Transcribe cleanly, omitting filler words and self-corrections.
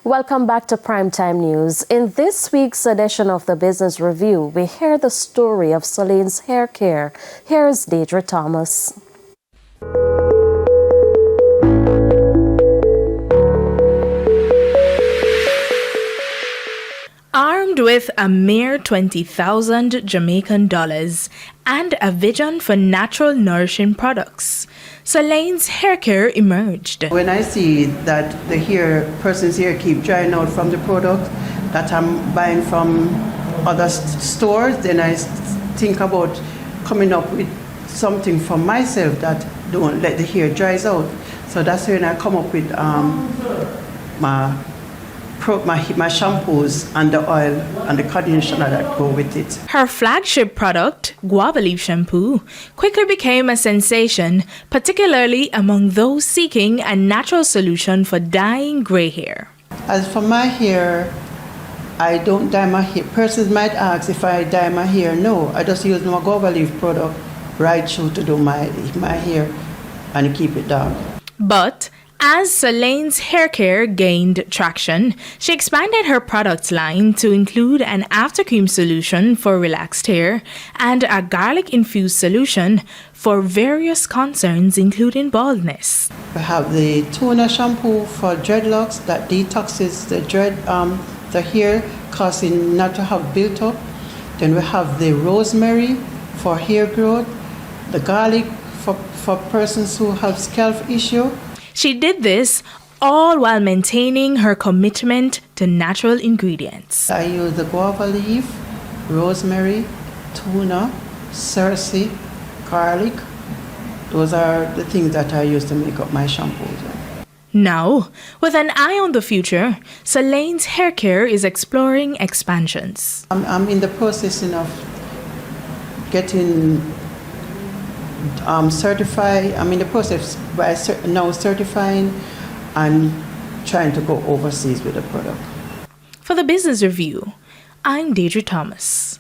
Welcome back to Primetime News. In this week's edition of the Business Review, we hear the story of Solaine's hair care. Here's Deidre Thomas. Armed with a mere 20,000 Jamaican dollars and a vision for natural nourishing products, Solaine's hair care emerged. When I see that person's hair keep drying out from the product that I'm buying from other stores, then I think about coming up with something for myself that don't let the hair dries out. So that's when I come up with my shampoos and the oil and the conditioner that go with it. Her flagship product, guava leaf shampoo, quickly became a sensation, particularly among those seeking a natural solution for dyeing gray hair. As for my hair, I don't dye my hair. Persons might ask if I dye my hair. No, I just use my guava leaf product right through to do my hair and keep it down. But as Solaine's hair care gained traction, she expanded her products line to include an after-cream solution for relaxed hair and a garlic-infused solution for various concerns, including baldness. We have the tuna shampoo for dreadlocks that detoxes the hair, causing not to have built up. Then we have the rosemary for hair growth, the garlic for persons who have scalp issue. She did this all while maintaining her commitment to natural ingredients. I use the guava leaf, rosemary, tuna, cerci, garlic. Those are the things that I use to make up my shampoos. Now, with an eye on the future, Solaine's hair care is exploring expansions. I'm in the process of getting certified. I'm in the process by now certifying and trying to go overseas with the product. For the Business Review, I'm Deidre Thomas.